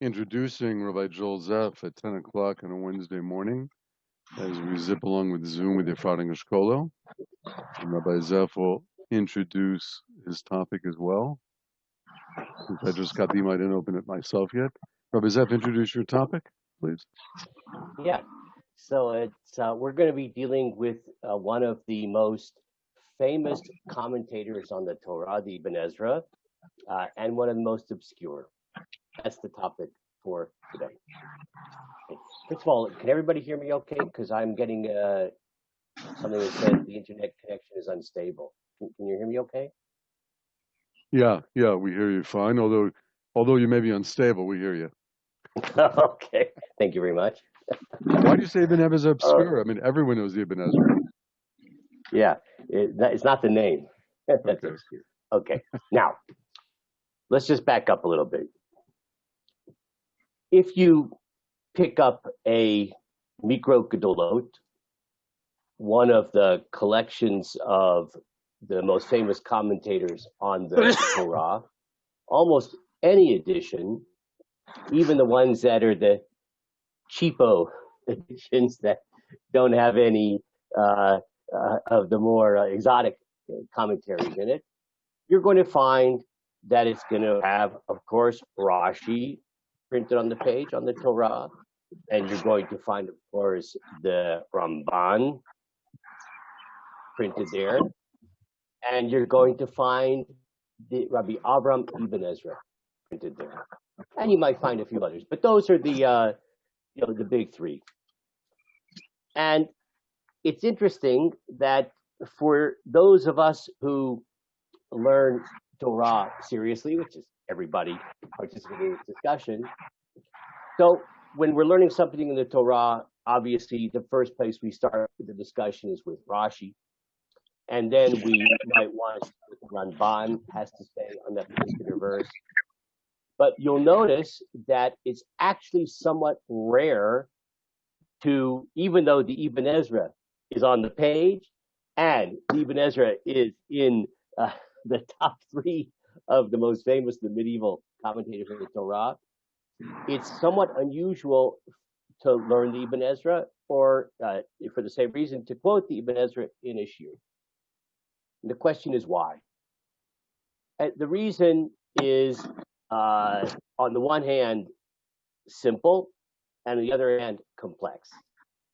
introducing Rabbi Joel Zeff at 10 o'clock on a Wednesday morning as we zip along with Zoom with Efrat Shkolo. And Rabbi Zeff will introduce his topic as well. Since I just got the email, I didn't open it myself yet. Rabbi Zeff, introduce your topic, please. Yeah, so we're going to be dealing with one of the most famous commentators on the Torah, the Ibn Ezra, and one of the most obscure. That's the topic for today. First of all, can everybody hear me okay? Because I'm getting something that says the internet connection is unstable. Can you hear me okay? Yeah, we hear you fine. Although you may be unstable, we hear you. Okay, thank you very much. Why do you say Ibn Ezra is obscure? I mean, everyone knows the Ibn Ezra. Yeah, it's not the name. That's Okay. obscure. Okay, now let's just back up a little bit. If you pick up a Mikro Gedolot, one of the collections of the most famous commentators on the Torah, almost any edition, even the ones that are the cheapo editions that don't have any of the more exotic commentaries in it, you're going to find that it's going to have, of course, Rashi printed on the page on the Torah, and you're going to find, of course, the Ramban printed there, and you're going to find the Rabbi Avraham ibn Ezra printed there, and you might find a few others, but those are the the big three. And it's interesting that for those of us who learn Torah seriously, which is everybody participating in this discussion, so when we're learning something in the Torah, obviously the first place we start the discussion is with Rashi. And then we might want to see what the Ramban has to say on that particular verse. But you'll notice that it's actually somewhat rare to, even though the Ibn Ezra is on the page and the Ibn Ezra is in the top three of the most famous, the medieval commentators of the Torah, it's somewhat unusual to learn the Ibn Ezra, or for the same reason, to quote the Ibn Ezra in a shiur. And the question is why? And the reason is, on the one hand, simple, and on the other hand, complex.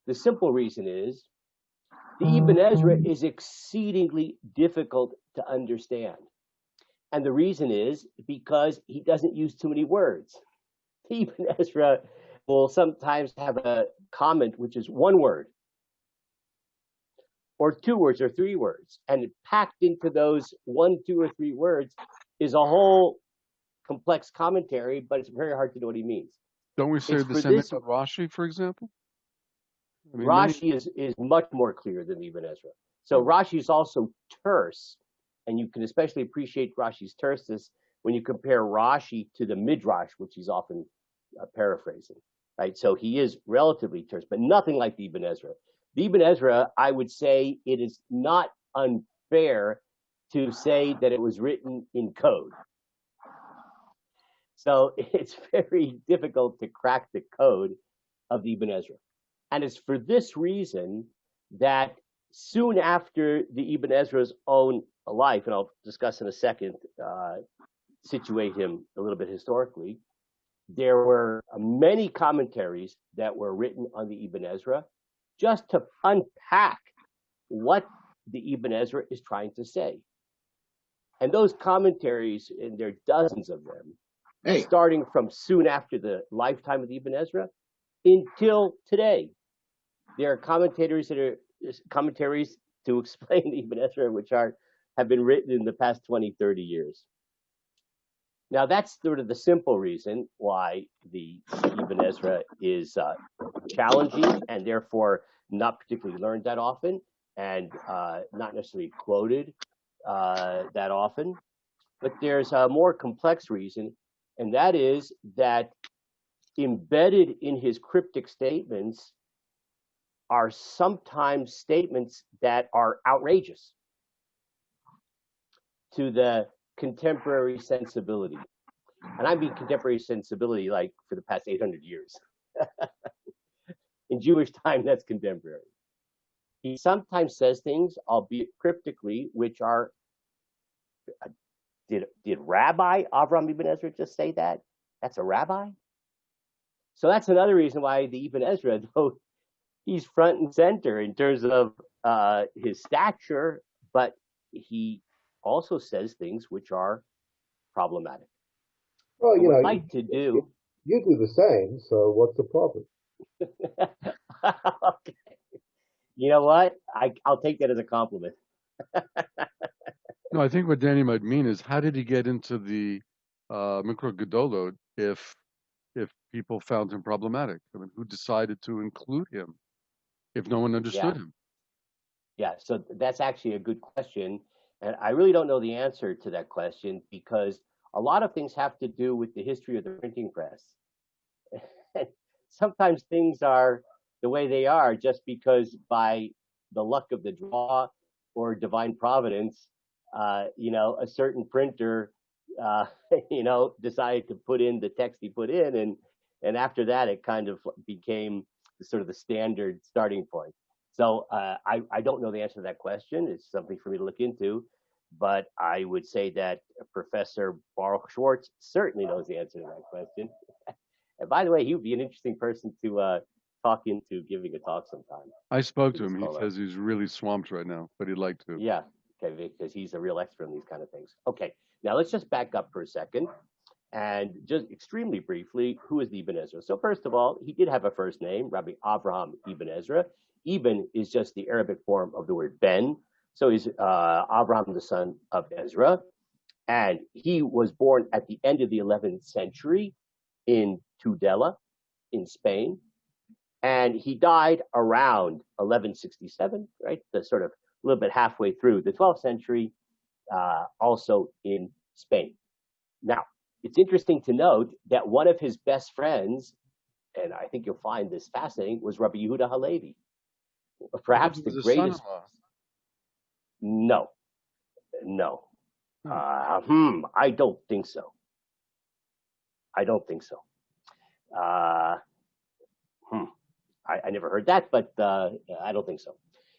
The simple reason is the Ibn Ezra is exceedingly difficult to understand. And the reason is because he doesn't use too many words. The Ibn Ezra will sometimes have a comment which is one word, or 2 words, or 3 words, and packed into those 1, 2, or 3 words is a whole complex commentary, but it's very hard to know what he means. Don't we say the same about Rashi, for example? I mean, Rashi is much more clear than Ibn Ezra. So Rashi is also terse, and you can especially appreciate Rashi's terseness when you compare Rashi to the Midrash, which he's often paraphrasing, right? So he is relatively terse, but nothing like the Ibn Ezra. The Ibn Ezra, I would say it is not unfair to say that it was written in code. So it's very difficult to crack the code of the Ibn Ezra. And it's for this reason that soon after the Ibn Ezra's own life, and I'll discuss in a second, situate him a little bit historically, there were many commentaries that were written on the Ibn Ezra just to unpack what the Ibn Ezra is trying to say. And those commentaries, and there are dozens of them, starting from soon after the lifetime of the Ibn Ezra until today, there are commentaries to explain the Ibn Ezra, which have been written in the past 20, 30 years. Now, that's sort of the simple reason why the Ibn Ezra is challenging and therefore not particularly learned that often, and not necessarily quoted that often. But there's a more complex reason, and that is that embedded in his cryptic statements are sometimes statements that are outrageous to the contemporary sensibility. And I mean contemporary sensibility like for the past 800 years. In Jewish time, that's contemporary. He sometimes says things, albeit cryptically, which are, did Rabbi Avraham ibn Ezra just say that? That's a rabbi? So that's another reason why the Ibn Ezra, though he's front and center in terms of his stature, but he also says things which are problematic. Well, What I'd like to do. You do the same, so what's the problem? Okay. You know what? I'll take that as a compliment. No, I think what Danny might mean is, how did he get into the Mikra Gedolot if people found him problematic? I mean, who decided to include him if no one understood him? Yeah, so that's actually a good question. And I really don't know the answer to that question because a lot of things have to do with the history of the printing press. Sometimes things are the way they are just because by the luck of the draw or divine providence, a certain printer, decided to put in the text he put in. And after that, it kind of became sort of the standard starting point. So I don't know the answer to that question. It's something for me to look into. But I would say that Professor Baruch Schwartz certainly knows the answer to that question. And by the way, he would be an interesting person to talk into giving a talk sometime. I spoke to him. He says he's really swamped right now, but he'd like to. Yeah, okay, because he's a real expert in these kind of things. Okay, now let's just back up for a second. And just extremely briefly, who is the Ibn Ezra? So first of all, he did have a first name, Rabbi Avraham ibn Ezra. Ibn is just the Arabic form of the word Ben. So he's Avraham, the son of Ezra. And he was born at the end of the 11th century in Tudela in Spain. And he died around 1167, right? The sort of a little bit halfway through the 12th century, also in Spain. Now, it's interesting to note that one of his best friends, and I think you'll find this fascinating, was Rabbi Yehuda Halevi. Perhaps the greatest. No. I don't think so. I never heard that, but I don't think so.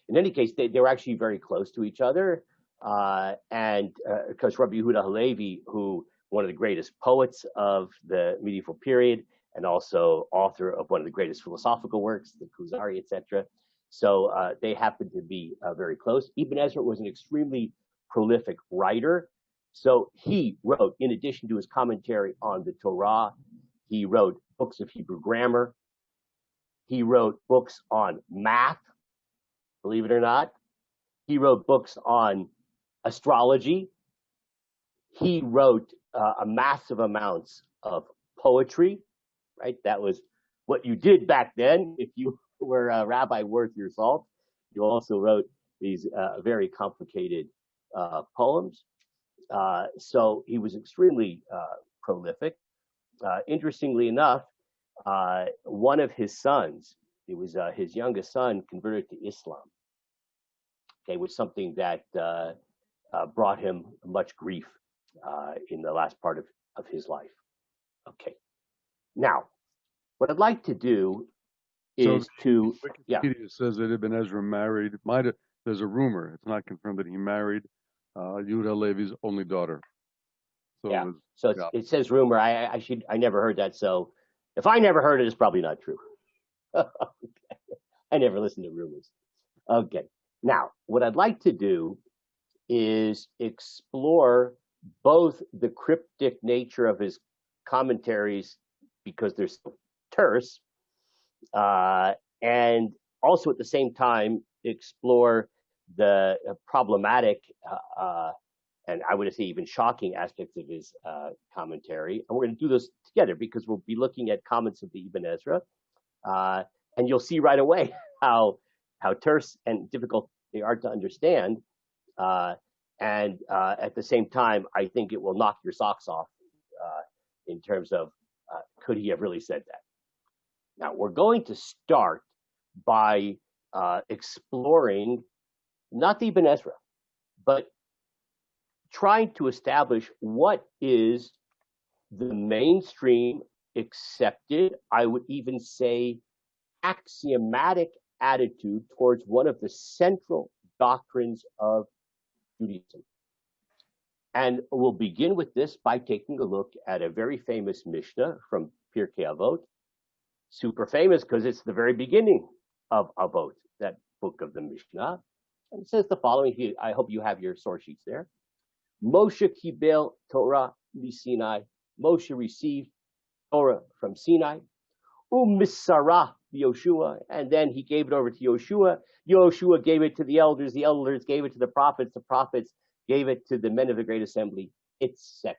In any case, they were actually very close to each other. And because Rabbi Yehuda Halevi, who one of the greatest poets of the medieval period, and also author of one of the greatest philosophical works, the Kuzari, etc. So they happened to be very close. Ibn Ezra was an extremely prolific writer. So he wrote, in addition to his commentary on the Torah, he wrote books of Hebrew grammar. He wrote books on math, believe it or not. He wrote books on astrology. He wrote a massive amounts of poetry, right? That was what you did back then. If you were a rabbi worth your salt, you also wrote these very complicated poems. So he was extremely prolific. Interestingly enough, one of his sons, it was his youngest son, converted to Islam. Okay, was something that brought him much grief in the last part of his life. Okay, now what I'd like to do is Wikipedia says that Ibn Ezra married. There's a rumor. It's not confirmed that he married Yehuda Levi's only daughter. So it says rumor. I never heard that. So if I never heard it, it's probably not true. Okay. I never listened to rumors. Okay. Now, what I'd like to do is explore both the cryptic nature of his commentaries because they're so terse, and also at the same time explore the problematic and I would say even shocking aspects of his commentary. And we're going to do this together because we'll be looking at comments of the Ibn Ezra, and you'll see right away how terse and difficult they are to understand. And at the same time, I think it will knock your socks off in terms of could he have really said that? Now, we're going to start by exploring not the Ibn Ezra, but trying to establish what is the mainstream accepted, I would even say, axiomatic attitude towards one of the central doctrines of Judaism. And we'll begin with this by taking a look at a very famous Mishnah from Pirkei Avot, super famous because it's the very beginning of Avot, that book of the Mishnah. And it says the following. I hope you have your source sheets there. Moshe kibel Torah Sinai. Moshe received Torah from Sinai. Misarah Yoshua, and then he gave it over to Yoshua. Yoshua gave it to the elders gave it to the prophets gave it to the men of the Great Assembly, etc.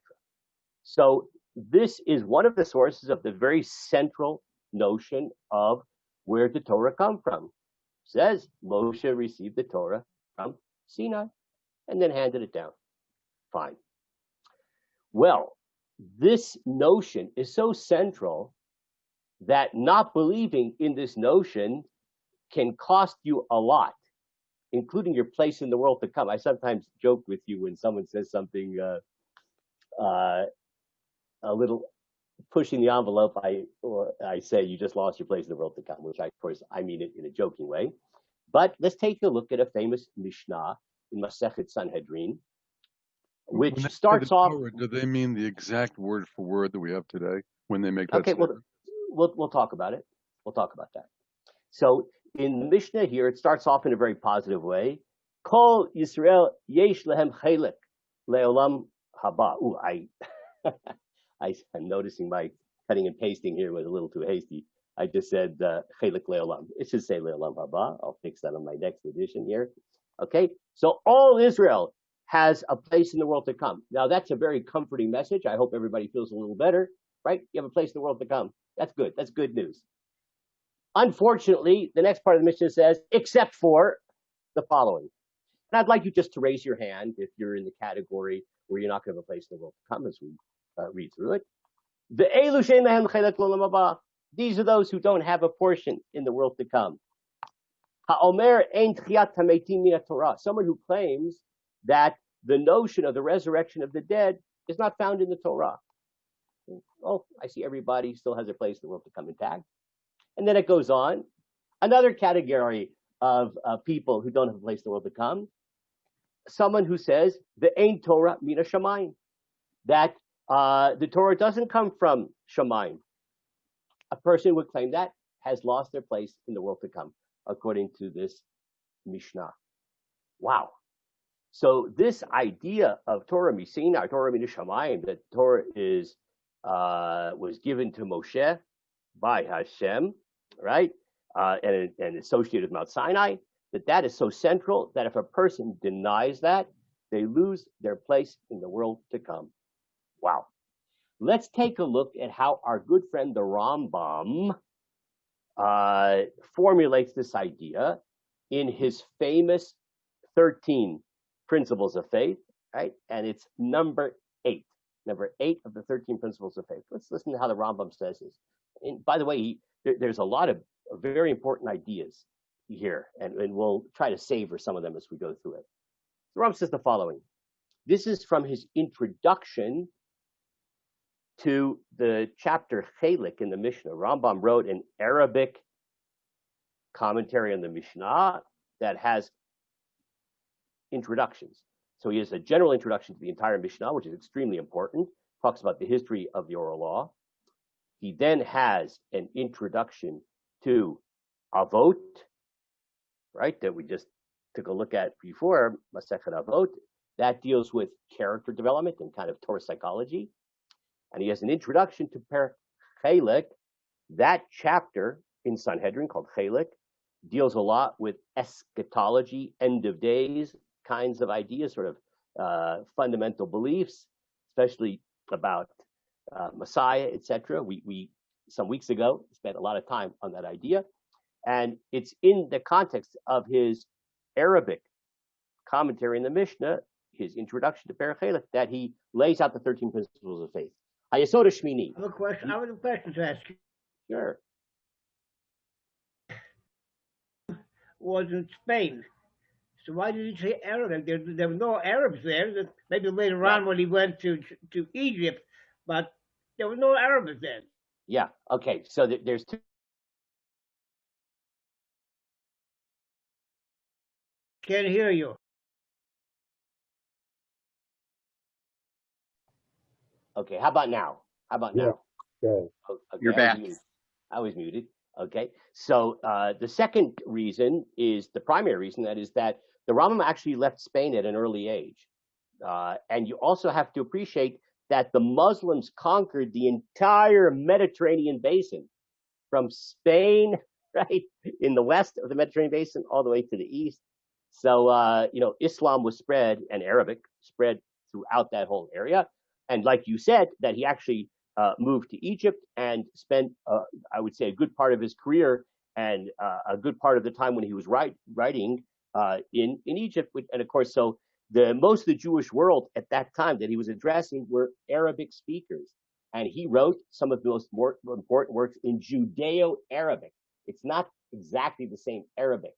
So this is one of the sources of the very central notion of where the Torah come from. It says Moshe received the Torah from Sinai and then handed it down. Fine. Well, this notion is so central that not believing in this notion can cost you a lot, including your place in the world to come. I sometimes joke with you when someone says something a little pushing the envelope. I say you just lost your place in the world to come, which of course I mean it in a joking way. But let's take a look at a famous Mishnah in Masechet Sanhedrin, which starts off. Torah, do they mean the exact word for word that we have today when they make that statement? We'll talk about it. We'll talk about that. So in the Mishnah here, it starts off in a very positive way. Kol Yisrael yesh lehem chelik leolam haba. Ooh, I'm noticing my cutting and pasting here was a little too hasty. I just said chelik leolam. It should say leolam haba. I'll fix that on my next edition here. Okay, so all Israel has a place in the world to come. Now that's a very comforting message. I hope everybody feels a little better, right? You have a place in the world to come. That's good. That's good news. Unfortunately, the next part of the Mishnah says, except for the following. And I'd like you just to raise your hand if you're in the category where you're not going to have a place in the world to come as we read through it. The elu she'en lehem chelek l'olam haba. These are those who don't have a portion in the world to come. Ha'omer ein tchiyat hametim min Torah. Someone who claims that the notion of the resurrection of the dead is not found in the Torah. Oh, I see everybody still has a place in the world to come intact. And then it goes on. Another category of people who don't have a place in the world to come. Someone who says, the Ein Torah mina shamayim. That the Torah doesn't come from shamayim. A person would claim that has lost their place in the world to come, according to this Mishnah. Wow. So this idea of Torah misina, Torah mina shamayim, that Torah is was given to Moshe by Hashem, right? And associated with Mount Sinai, that is so central that if a person denies that, they lose their place in the world to come. Wow. Let's take a look at how our good friend the Rambam formulates this idea in his famous 13 principles of faith, right? And it's number 8. Number 8 of the 13 principles of faith. Let's listen to how the Rambam says this. And by the way, there's a lot of very important ideas here, and we'll try to savor some of them as we go through it. The Rambam says the following. This is from his introduction to the chapter Chelik in the Mishnah. Rambam wrote an Arabic commentary on the Mishnah that has introductions. So he has a general introduction to the entire Mishnah, which is extremely important. Talks about the history of the oral law. He then has an introduction to Avot, right, that we just took a look at before, Masechet Avot. That deals with character development and kind of Torah psychology. And he has an introduction to Per Chelik. That chapter in Sanhedrin called Chelik deals a lot with eschatology, end of days kinds of ideas, sort of fundamental beliefs, especially about Messiah, etc. We some weeks ago spent a lot of time on that idea, and it's in the context of his Arabic commentary in the Mishnah, his introduction to Per Chelik, that he lays out the 13 principles of faith. Hayesod Shmini. I have a question to ask you. Sure. Was in Spain. So why did he say Arabic? There were no Arabs there. Maybe later on when he went to Egypt, but There was no Arabic then. Yeah. Okay. So there's two. Can't hear you. Okay. How about now? How about Yeah. now? Okay. Okay. You're back. I was muted. Okay. So the second reason is the primary reason, that is that the Rambam actually left Spain at an early age. And you also have to appreciate that the Muslims conquered the entire Mediterranean basin from Spain, right, in the west of the Mediterranean basin, all the way to the east. So, Islam was spread, and Arabic spread throughout that whole area. And like you said, that he actually moved to Egypt and spent, I would say, a good part of his career and a good part of the time when he was writing in Egypt. And of course, so most of the Jewish world at that time that he was addressing were Arabic speakers. And he wrote some of the most important works in Judeo-Arabic. It's not exactly the same Arabic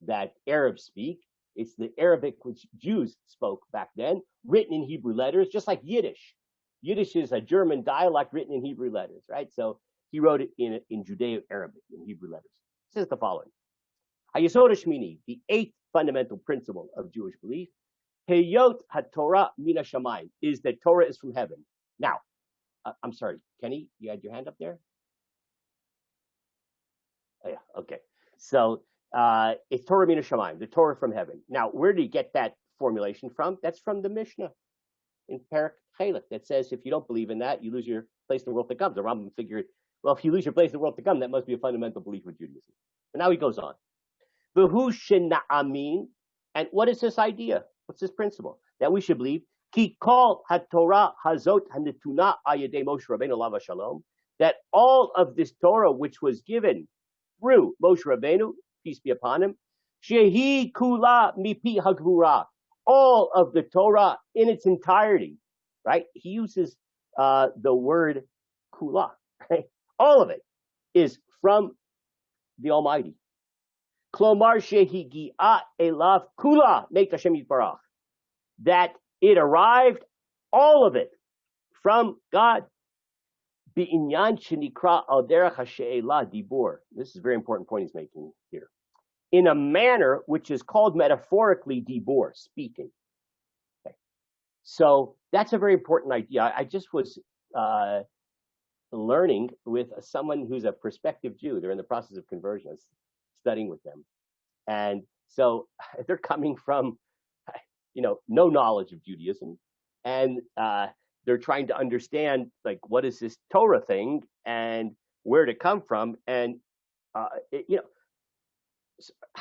that Arabs speak. It's the Arabic which Jews spoke back then, written in Hebrew letters, just like Yiddish. Yiddish is a German dialect written in Hebrew letters, right? So he wrote it in Judeo-Arabic, in Hebrew letters. It says the following. Hayesod Shmini, the eighth fundamental principle of Jewish belief, Heyot HaTorah Mina Shamayim, is that Torah is from heaven. Now, I'm sorry, Kenny, you had your hand up there? Oh, yeah, okay. So it's Torah Mina Shamayim, the Torah from heaven. Now, where do you get that formulation from? That's from the Mishnah in Parak Chelek that says if you don't believe in that, you lose your place in the world to come. The Rambam figured, well, if you lose your place in the world to come, that must be a fundamental belief of Judaism. But now he goes on. V'hu shena'amin, and what is this idea? What's this principle? That we should believe, ki kol haTorah hazot hanetuna ayedei Moshe Rabbeinu alav shalom, that all of this Torah which was given through Moshe Rabbeinu, peace be upon him, shehi kula mipi hagvura, all of the Torah in its entirety, right? He uses the word kula, right? All of it is from the Almighty. Klomar shehigi'at elav kula meit Hashem yitbarach, that it arrived, all of it, from God. Bi'inyan shenikra al derech ha'she'ela dibur. This is a very important point he's making here. In a manner which is called metaphorically dibur, speaking. Okay. So that's a very important idea. I just was learning with someone who's a prospective Jew. They're in the process of conversion. I was studying with them. And so they're coming from, no knowledge of Judaism. And they're trying to understand, like, what is this Torah thing and where to come from? And,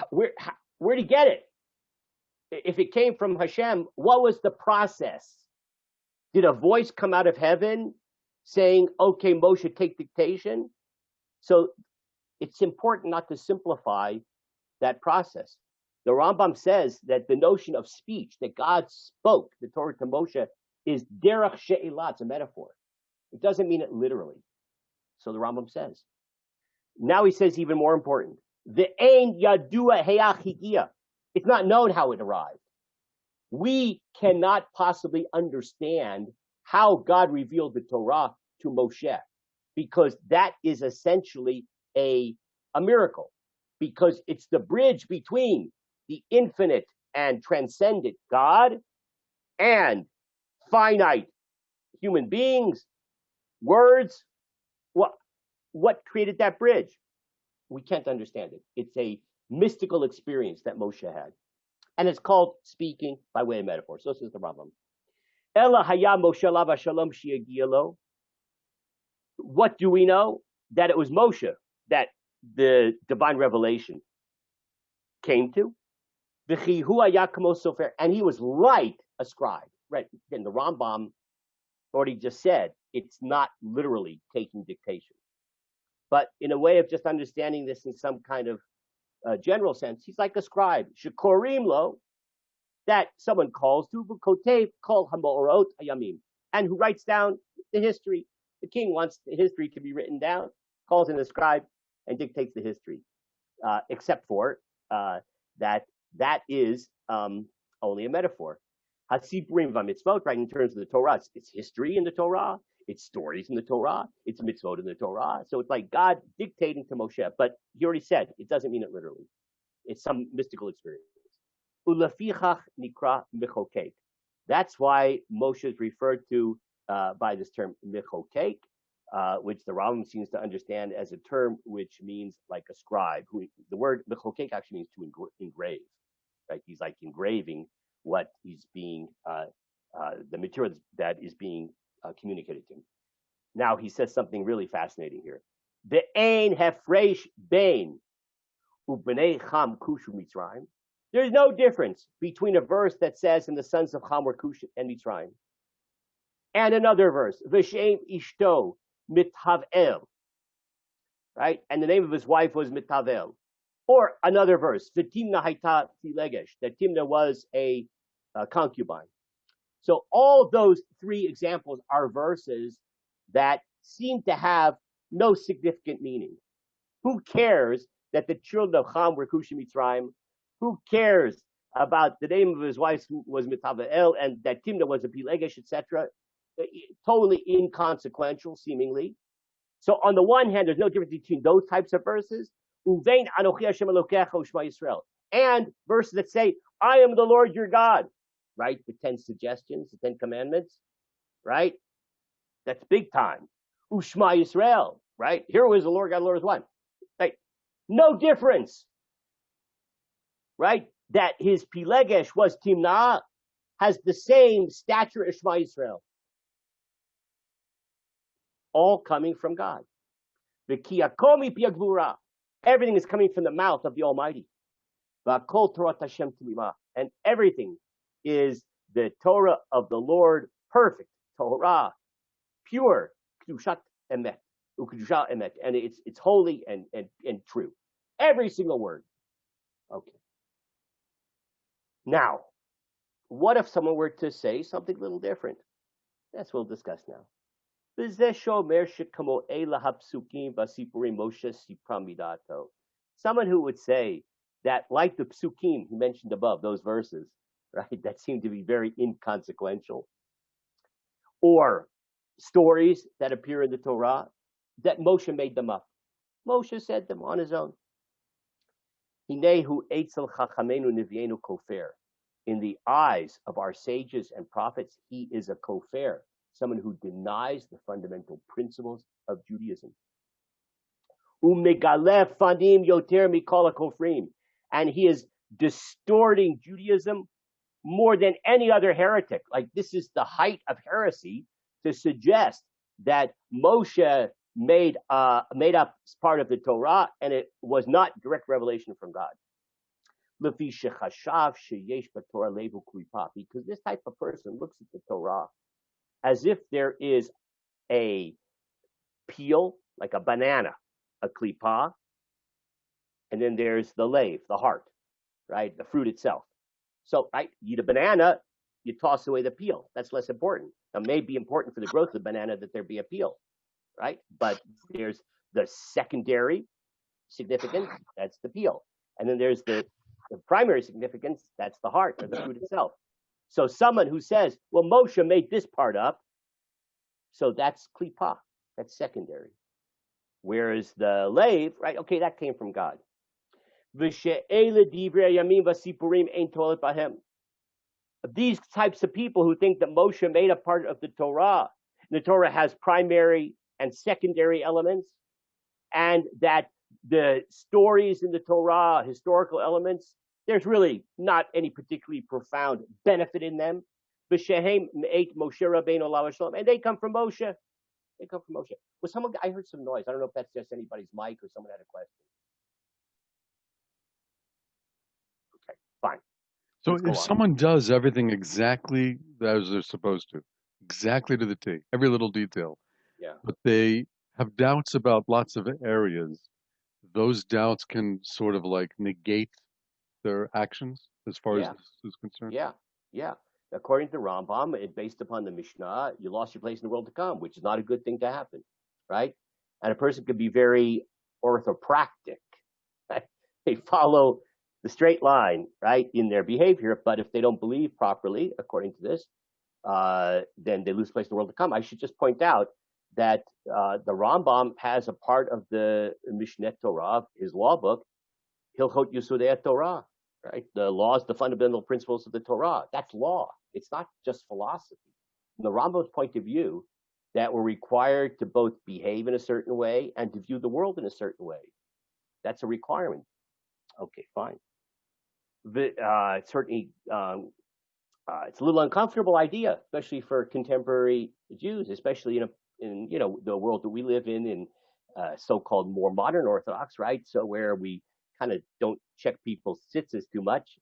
where'd he get it? If it came from Hashem, what was the process? Did a voice come out of heaven saying, okay, Moshe, take dictation? So it's important not to simplify that process. The Rambam says that the notion of speech, that God spoke the Torah to Moshe, is derech she'elah, it's a metaphor. It doesn't mean it literally. So the Rambam says. Now he says even more important. The ein yadua heach higia. It's not known how it arrived. We cannot possibly understand how God revealed the Torah to Moshe, because that is essentially a miracle, because it's the bridge between the infinite and transcendent God and finite human beings, words. What created that bridge? We can't understand it. It's a mystical experience that Moshe had. And it's called speaking by way of metaphor. So this is the Rambam. Ela haya Moshe alav shalom sheyagia lo. What do we know? That it was Moshe that the divine revelation came to. V'chi hu haya kamo sofer, and he was like a scribe. Right? Again, the Rambam already just said it's not literally taking dictation, but in a way of just understanding this in some kind of general sense, he's like a scribe. Shekorim lo, that someone calls to, v'kotev kol hamorot hayamim, and who writes down the history. The king wants the history to be written down, calls in a scribe, and dictates the history. Except for that is only a metaphor. Hasipurim v'mitzvot, right, in terms of the Torah, it's history in the Torah. It's stories in the Torah. It's mitzvot in the Torah. So it's like God dictating to Moshe. But he already said it doesn't mean it literally. It's some mystical experience. Ulafichach nikra mechokek. That's why Moshe is referred to by this term mechokek, which the Rambam seems to understand as a term which means like a scribe. The word mechokek actually means to engrave. Right? He's like engraving what he's being, the material that is being communicated to him. Now he says something really fascinating here. Be'ein hefresh bein u'bnei cham kushu mitzrayim. There's no difference between a verse that says, "And the sons of Ham were Cush and Mitzrayim," and another verse, "V'shem ishto mithavel," right? And the name of his wife was Mithavel. Or another verse, "V'timna hayta filegesh," that Timna was a concubine. So all those three examples are verses that seem to have no significant meaning. Who cares that the children of Ham were Cush and Mitzrayim? Who cares about the name of his wife who was Mitavael and that Timna was a Pilegesh, etc.? Totally inconsequential, seemingly. So on the one hand, there's no difference between those types of verses, Uvein Anochi Hashem Elokecha U'Shma Yisrael, and verses that say, "I am the Lord your God," right? The 10 suggestions, the 10 commandments, right? That's big time. U'Shma Yisrael, right? Here was the Lord God, the Lord is one. Right? No difference. Right? That his Pilegesh was Timnah has the same stature as Shema Yisrael. All coming from God. V'kiyakomi piagvura. Everything is coming from the mouth of the Almighty. V'kol Torah Hashem Tumimah. And everything is the Torah of the Lord, perfect Torah, pure, kedushat emet, ukedusha emet, and it's holy and true. Every single word. Okay. Now, what if someone were to say something a little different? That's what we'll discuss now. Someone who would say that, like the psukim he mentioned above, those verses, right, that seem to be very inconsequential, or stories that appear in the Torah, that Moshe made them up. Moshe said them on his own. In the eyes of our sages and prophets, he is a kofar, someone who denies the fundamental principles of Judaism. And he is distorting Judaism more than any other heretic. Like, this is the height of heresy to suggest that Moshe made up part of the Torah and it was not direct revelation from God. Because this type of person looks at the Torah as if there is a peel, like a banana, a klipa, and then there's the lave, the heart, right? The fruit itself. So, right, you eat a banana, you toss away the peel. That's less important. Now, it may be important for the growth of the banana that there be a peel, right? But there's the secondary significance, that's the peel. And then there's the primary significance, that's the heart or the fruit itself. So someone who says, well, Moshe made this part up, so that's klipa, that's secondary. Whereas the lave, right, okay, that came from God. These types of people who think that Moshe made a part of the Torah has primary and secondary elements, and that the stories in the Torah, historical elements, there's really not any particularly profound benefit in them. And they come from Moshe. They come from Moshe. Was someone? I heard some noise. I don't know if that's just anybody's mic or someone had a question. Okay, fine. So Let's go if on. someone does everything exactly as they're supposed to, exactly to the T, every little detail, Yeah. but they have doubts about lots of areas, those doubts can sort of like negate their actions as far as this is concerned? Yeah. According to Rambam, based upon the Mishnah, you lost your place in the world to come, which is not a good thing to happen, right? And a person could be very orthopractic. Right? They follow the straight line, right, in their behavior, but if they don't believe properly, according to this, then they lose place in the world to come. I should just point out that the Rambam has a part of the Mishneh Torah, his law book, Hilchot Yesodei Torah, right? The laws, the fundamental principles of the Torah. That's law. It's not just philosophy. From the Rambam's point of view, that we're required to both behave in a certain way and to view the world in a certain way. That's a requirement. Okay, fine. Certainly, it's a little uncomfortable idea, especially for contemporary Jews, especially in the world that we live in so-called more modern Orthodox, right? So where we kind of don't check people's tzitzis too much,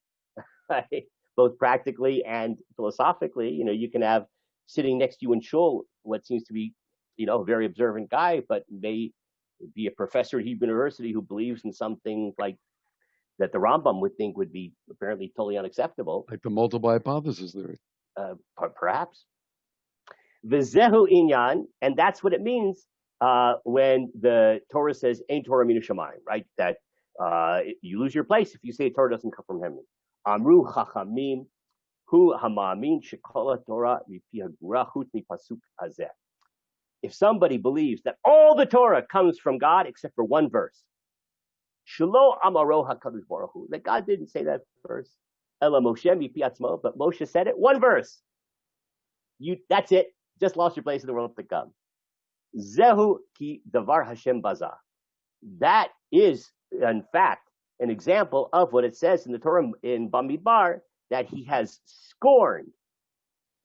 right? Both practically and philosophically. You can have sitting next to you in shul what seems to be, a very observant guy, but may be a professor at Hebrew University who believes in something like that the Rambam would think would be apparently totally unacceptable. Like the multiple hypothesis theory. Perhaps. V'zehu inyan, and that's what it means when the Torah says, Ein Torah minu shamayim, right? That you lose your place if you say Torah doesn't come from heaven. Amru chachamim hu hama'amin shekol Torah mipi hagura chutz mipasuk hazeh. If somebody believes that all the Torah comes from God except for one verse, Shelo amaro hakadosh baruch hu, that God didn't say that verse. Ela Moshe mipi atzmo, but Moshe said it. One verse. That's it. Just lost your place in the world to come. Zehu ki davar Hashem baza. That is, in fact, an example of what it says in the Torah in Bamidbar, that he has scorned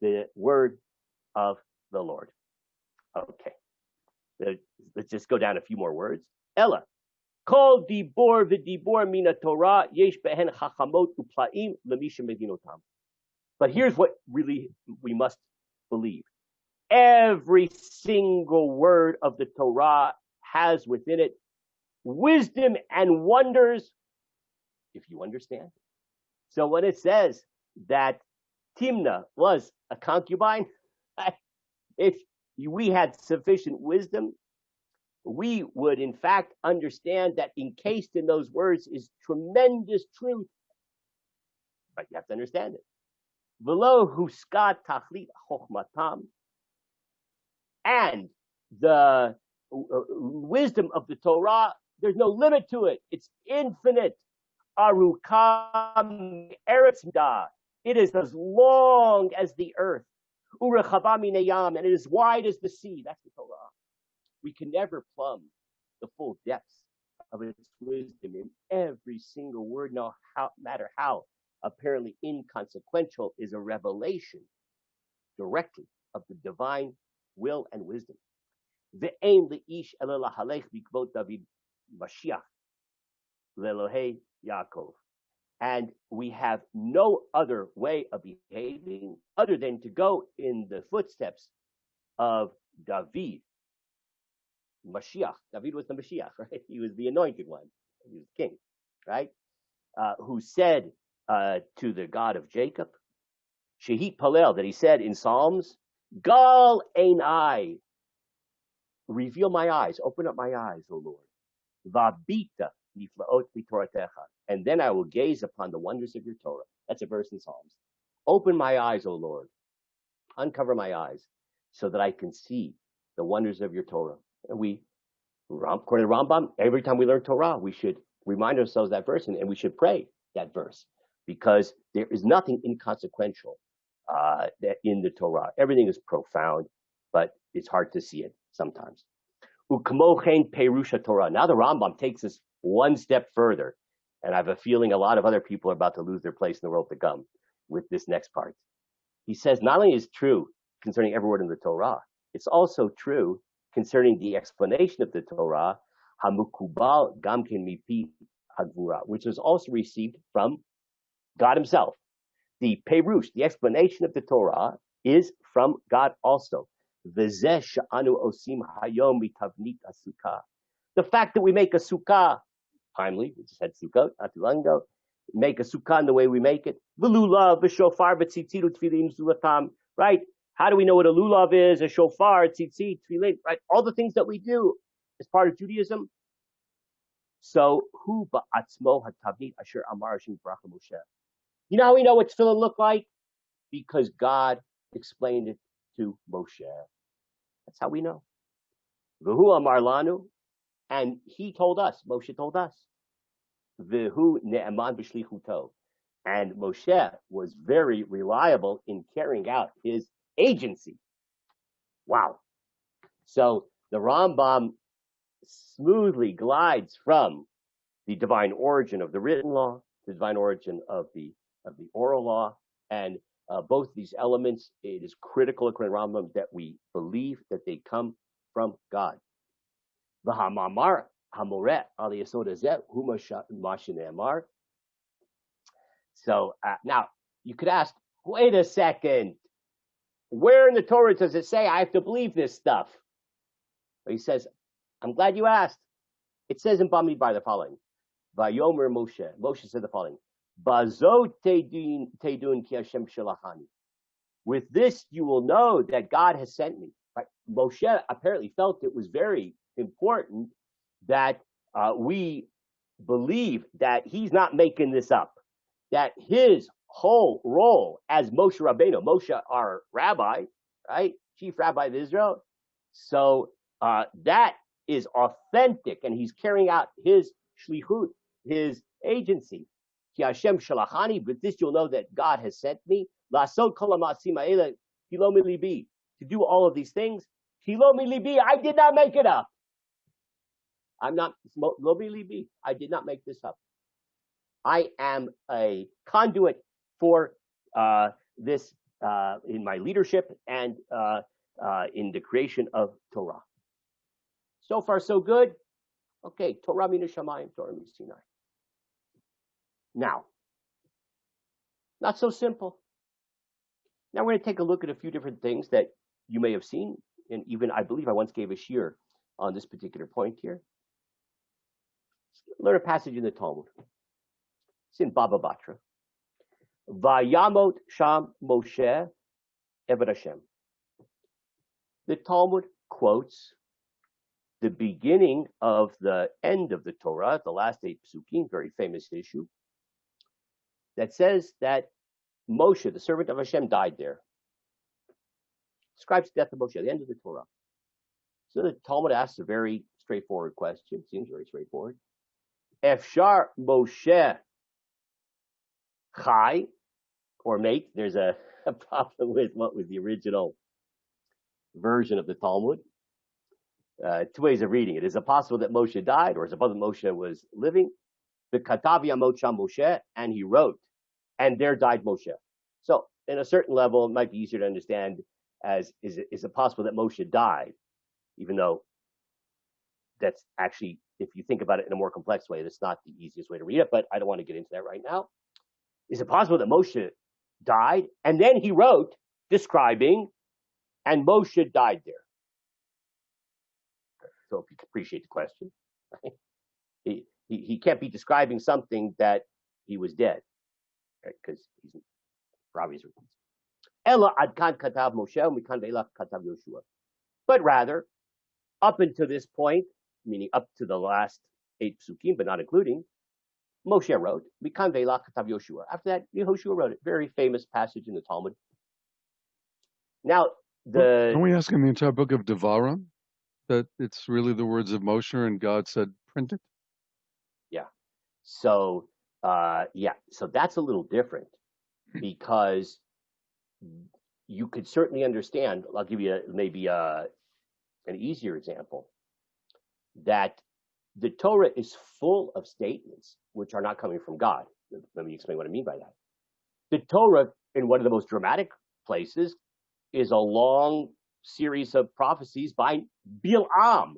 the word of the Lord. Okay. Let's just go down a few more words. Ella. Kol dibor v'dibor mina Torah yesh behen chachamot uplaim lemisha medinotam. But here's what really we must believe. Every single word of the Torah has within it wisdom and wonders, if you understand. So when it says that Timnah was a concubine, if we had sufficient wisdom, we would in fact understand that encased in those words is tremendous truth. But you have to understand it. V'lo huskat tachlit chochmatam, and the wisdom of the Torah, there's no limit to it. It's infinite. Arukam eretz da. It is as long as the earth. Urechava minayam, and it is wide as the sea. That's the Torah. We can never plumb the full depths of its wisdom in every single word, no matter how apparently inconsequential is a revelation directly of the divine will and wisdom. Ve'ein le'ish ela lahalech b'kvot David Mashiach le'Elohei Yaakov. And we have no other way of behaving other than to go in the footsteps of David. Mashiach. David was the Mashiach, right? He was the anointed one. He was king, right? Who said to the God of Jacob, Shehit Palel, that he said in Psalms, Gal Einai, reveal my eyes, open up my eyes, O Lord. Vabita niflaot mitoratecha, and then I will gaze upon the wonders of your Torah. That's a verse in Psalms. Open my eyes, O Lord. Uncover my eyes so that I can see the wonders of your Torah. And according to Rambam, every time we learn Torah, we should remind ourselves that verse, and we should pray that verse, because there is nothing inconsequential in the Torah. Everything is profound, but it's hard to see it sometimes. Ukmochen perusha Torah. Now the Rambam takes us one step further, and I have a feeling a lot of other people are about to lose their place in the world to come with this next part. He says not only is it true concerning every word in the Torah, it's also true concerning the explanation of the Torah, hamukubal gamkin mipi hagvura, which was also received from God himself. The perush, the explanation of the Torah, is from God also. The fact that we make a sukkah, timely, we just had sukkah not too long ago, make a sukkah in the way we make it, right? How do we know what a lulav is, a shofar, tzitzit, tefillin, right? All the things that we do as part of Judaism. So, hu ba'atzmo hatavnit asher amar Hashem bracha Moshe. You know how we know what tefillin look like? Because God explained it to Moshe. That's how we know. V'hu amar lanu, and he told us, Moshe told us. V'hu ne'eman b'shlichuto. And Moshe was very reliable in carrying out his agency. Wow. So the Rambam smoothly glides from the divine origin of the written law to the divine origin of the oral law, and both these elements, it is critical according to Rambam that we believe that they come from God. V'hamamar hamoret al yesod hazeh hu ma shene'amar. So now you could ask, wait a second, where in the Torah does it say I have to believe this stuff? But he says, I'm glad you asked. It says in Bamidbar the following: Vayomer Moshe. Moshe said the following: Bazot teidun ki Hashem shalachani. With this you will know that God has sent me. Right? Moshe apparently felt it was very important that we believe that he's not making this up, that his whole role as Moshe Rabbeinu, Moshe our rabbi, right, chief rabbi of Israel, so that is authentic, and he's carrying out his shlichut, his agency. Ki Hashem shalachani, but this you'll know that God has sent me. Lasot kol ha'ma'asim ha'ela kilo milibi, to do all of these things. Kilo milibi, I did not make it up. I'm not lo milibi. I did not make this up. I am a conduit for this in my leadership and in the creation of Torah. So far, so good. Okay, Torah min hashamayim, Torah min Sinai. Now, not so simple. Now we're going to take a look at a few different things that you may have seen, and even I believe I once gave a shiur on this particular point here. Learn a passage in the Talmud. It's in Baba Batra. Vayamot sham Moshe Eved Hashem. The Talmud quotes the beginning of the end of the Torah, the last 8 psukim, very famous issue, that says that Moshe, the servant of Hashem, died there. Describes the death of Moshe at the end of the Torah. So the Talmud asks a very straightforward question. Seems very straightforward. Efshar Moshe Chai, or make, there's a problem with what was the original version of the Talmud. 2 ways of reading it. Is it possible that Moshe died, or is it possible that Moshe was living? The Katav Yamot Sham Moshe, and he wrote, and there died Moshe. So, in a certain level, it might be easier to understand as, is it possible that Moshe died? Even though that's actually, if you think about it in a more complex way, that's not the easiest way to read it, but I don't want to get into that right now. Is it possible that Moshe died, and then he wrote, describing, and Moshe died there? So if you can appreciate the question, right? He can't be describing something that he was dead, because right? He's for obvious reasons. Ella adkan katav Moshe u'mikan ve'elach katav Yoshua. But rather, up until this point, meaning up to the last 8 psukim, but not including, Moshe wrote, mikan ve'elach katav Yoshua. After that, Yehoshua wrote it. Very famous passage in the Talmud. Now, Can we ask in the entire book of Devarim that it's really the words of Moshe and God said, print it? Yeah. So, so that's a little different, because you could certainly understand. I'll give you maybe an easier example, that the Torah is full of statements which are not coming from God. Let me explain what I mean by that. The Torah, in one of the most dramatic places, is a long series of prophecies by Bil'am.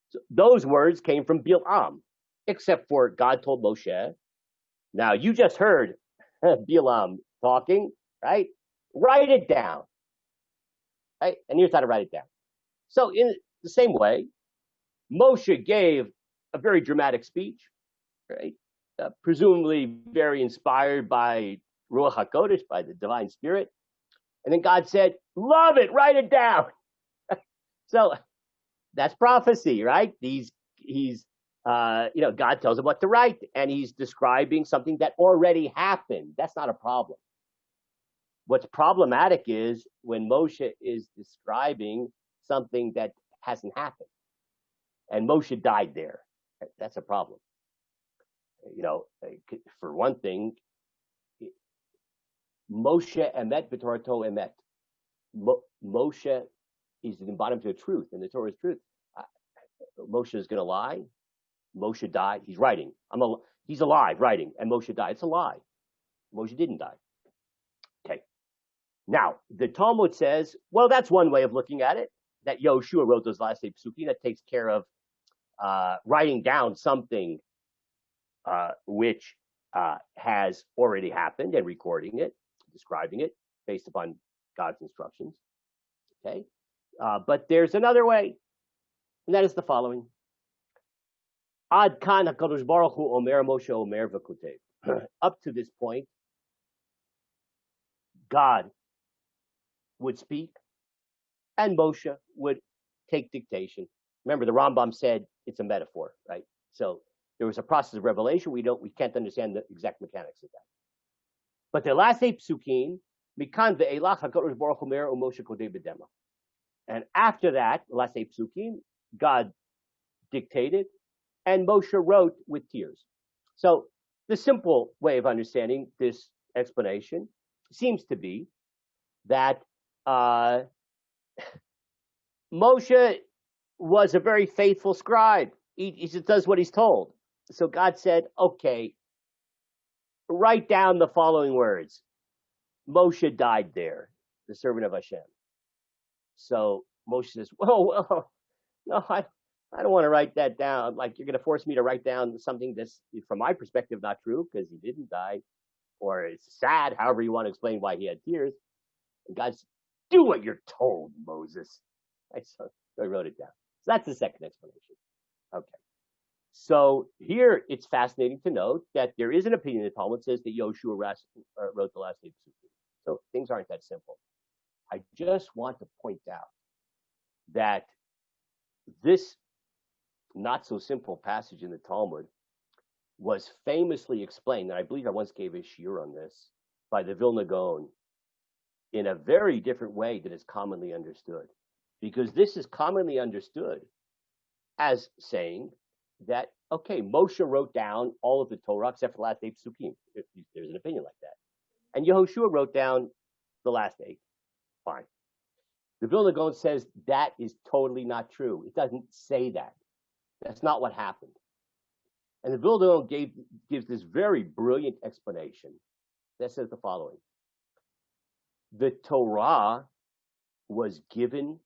So those words came from Bil'am, except for God told Moshe. Now, you just heard Bil'am talking, right? Write it down. Right? And here's how to write it down. So in the same way, Moshe gave a very dramatic speech, right? Presumably very inspired by Ruach HaKodesh, by the divine spirit. And then God said, love it, write it down. So that's prophecy, right? God tells him what to write, and he's describing something that already happened. That's not a problem. What's problematic is when Moshe is describing something that hasn't happened, and Moshe died there. That's a problem. For one thing, Moshe emet b'torato emet. Moshe is the embodiment of truth, and the Torah is truth. Moshe is going to lie. Moshe died. He's writing. He's alive, writing, and Moshe died. It's a lie. Moshe didn't die. Okay. Now, the Talmud says, well, that's one way of looking at it, that Yoshua wrote those last 8 psukim. That takes care of writing down something which has already happened and recording it, describing it based upon God's instructions. Okay. But there's another way, and that is the following. Ad kan HaKadosh Baruch Hu omer Moshe omer v'kutev. Up to this point, God would speak, and Moshe would take dictation. Remember, the Rambam said it's a metaphor, right? So there was a process of revelation. We can't understand the exact mechanics of that. But the last 8 psukim, mikan ve'elach HaKadosh Baruch Hu omer u'Moshe kodei b'dema. And after that, the last 8 psukim, God dictated, and Moshe wrote with tears. So the simple way of understanding this explanation seems to be that Moshe was a very faithful scribe. He just does what he's told. So God said, okay, write down the following words. Moshe died there, the servant of Hashem. So Moshe says, whoa, no, I don't want to write that down. Like, you're going to force me to write down something that's, from my perspective, not true because he didn't die, or it's sad, however you want to explain why he had tears. And God said, do what you're told, Moses. So I wrote it down. So that's the second explanation. Okay. So here it's fascinating to note that there is an opinion in the Talmud says that Yoshua wrote the last 8 psukim. So things aren't that simple. I just want to point out that this not so simple passage in the Talmud was famously explained, and I believe I once gave a shiur on this, by the Vilna Gaon in a very different way than is commonly understood. Because this is commonly understood as saying that, okay, Moshe wrote down all of the Torah except for the last 8 psukim. There's an opinion like that. And Yehoshua wrote down the last 8. Fine. The Vilna Gaon says that is totally not true. It doesn't say that. That's not what happened. And the Vilna Gaon gives this very brilliant explanation that says the following. The Torah was given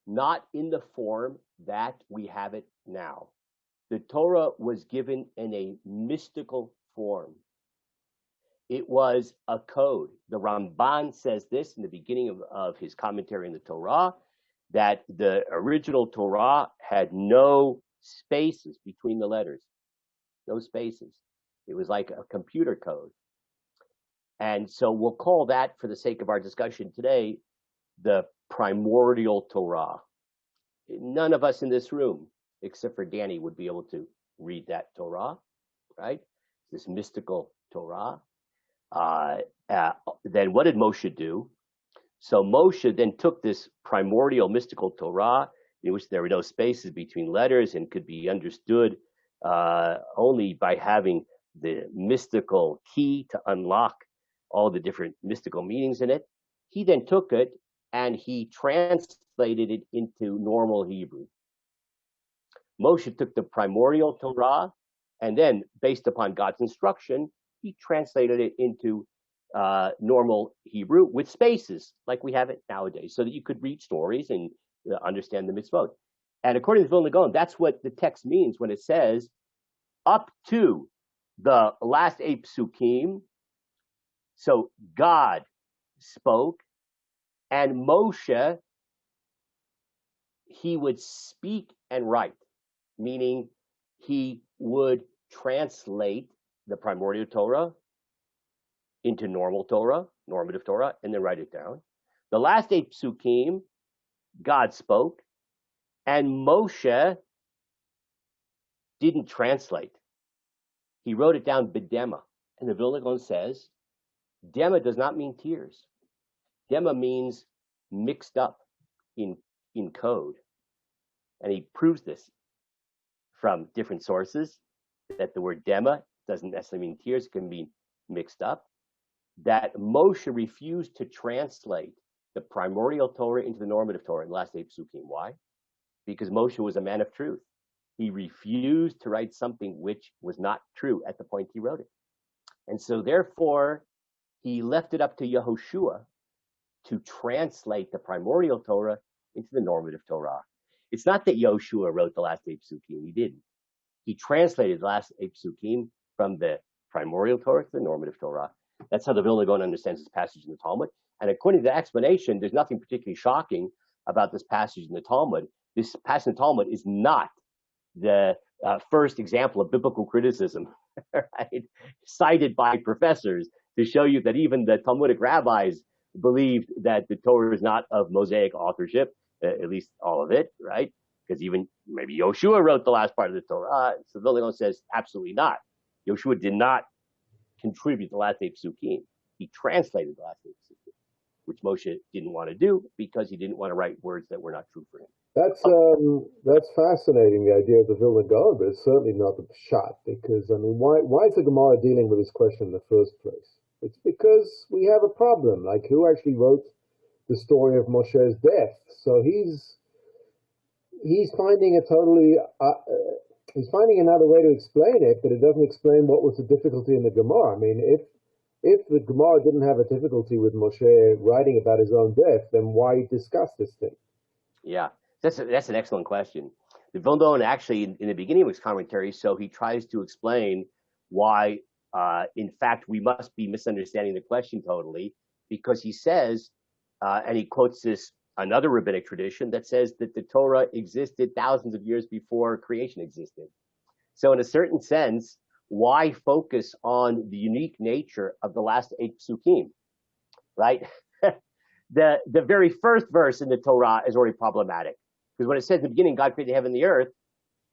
not in the form that we have it now. The Torah was given in a mystical form. It was a code. The Ramban says this in the beginning of his commentary on the Torah, that the original Torah had no spaces between the letters. No spaces. It was like a computer code. And so we'll call that, for the sake of our discussion today, the primordial Torah. None of us in this room, except for Danny, would be able to read that Torah, right? This mystical Torah. Then what did Moshe do? So Moshe then took this primordial mystical Torah, in which there were no spaces between letters and could be understood only by having the mystical key to unlock all the different mystical meanings in it. He then took it and he translated it into normal Hebrew. Moshe took the primordial Torah and then, based upon God's instruction, he translated it into normal Hebrew with spaces like we have it nowadays, so that you could read stories and understand the mitzvot. And according to Vilna Gaon, that's what the text means when it says, up to the last 8 psukim, so God spoke, and Moshe, he would speak and write, meaning he would translate the primordial Torah into normal Torah, normative Torah, and then write it down. The last 8 psukim, God spoke, and Moshe didn't translate. He wrote it down b'dema. And the Vilna Gaon says Dema does not mean tears. Dema means mixed up in code. And he proves this from different sources, that the word dema doesn't necessarily mean tears, it can mean mixed up. That Moshe refused to translate the primordial Torah into the normative Torah in the last 8 psukim. Why? Because Moshe was a man of truth. He refused to write something which was not true at the point he wrote it. And so therefore, he left it up to Yehoshua to translate the primordial Torah into the normative Torah. It's not that Yehoshua wrote the last 8 psukim. He didn't. He translated the last 8 psukim from the primordial Torah to the normative Torah. That's how the Vilna Gaon understands this passage in the Talmud. And according to the explanation, there's nothing particularly shocking about this passage in the Talmud. This passage in the Talmud is not the first example of biblical criticism, right? Cited by professors to show you that even the Talmudic rabbis believed that the Torah is not of Mosaic authorship, at least all of it, right? Because even maybe Yoshua wrote the last part of the Torah. So the Vilna Gaon says absolutely not. Yoshua did not contribute the last 8 psukim. He translated the last 8 psukim, which Moshe didn't want to do because he didn't want to write words that were not true for him. That's fascinating, the idea of the Vilna Gaon, but it's certainly not the pshat, because, I mean, why is the Gemara dealing with this question in the first place? It's because we have a problem, like who actually wrote the story of Moshe's death? So he's finding he's finding another way to explain it, but it doesn't explain what was the difficulty in the Gemara. I mean, if the Gemara didn't have a difficulty with Moshe writing about his own death, then why discuss this thing? Yeah, that's an excellent question. The Vilna Gaon actually, in the beginning of his commentary, so he tries to explain why, in fact, we must be misunderstanding the question totally, because he says, and he quotes this another rabbinic tradition that says that the Torah existed thousands of years before creation existed. So in a certain sense, why focus on the unique nature of the last 8 psukim, right? The very first verse in the Torah is already problematic, because when it says in the beginning, God created the heaven and the earth,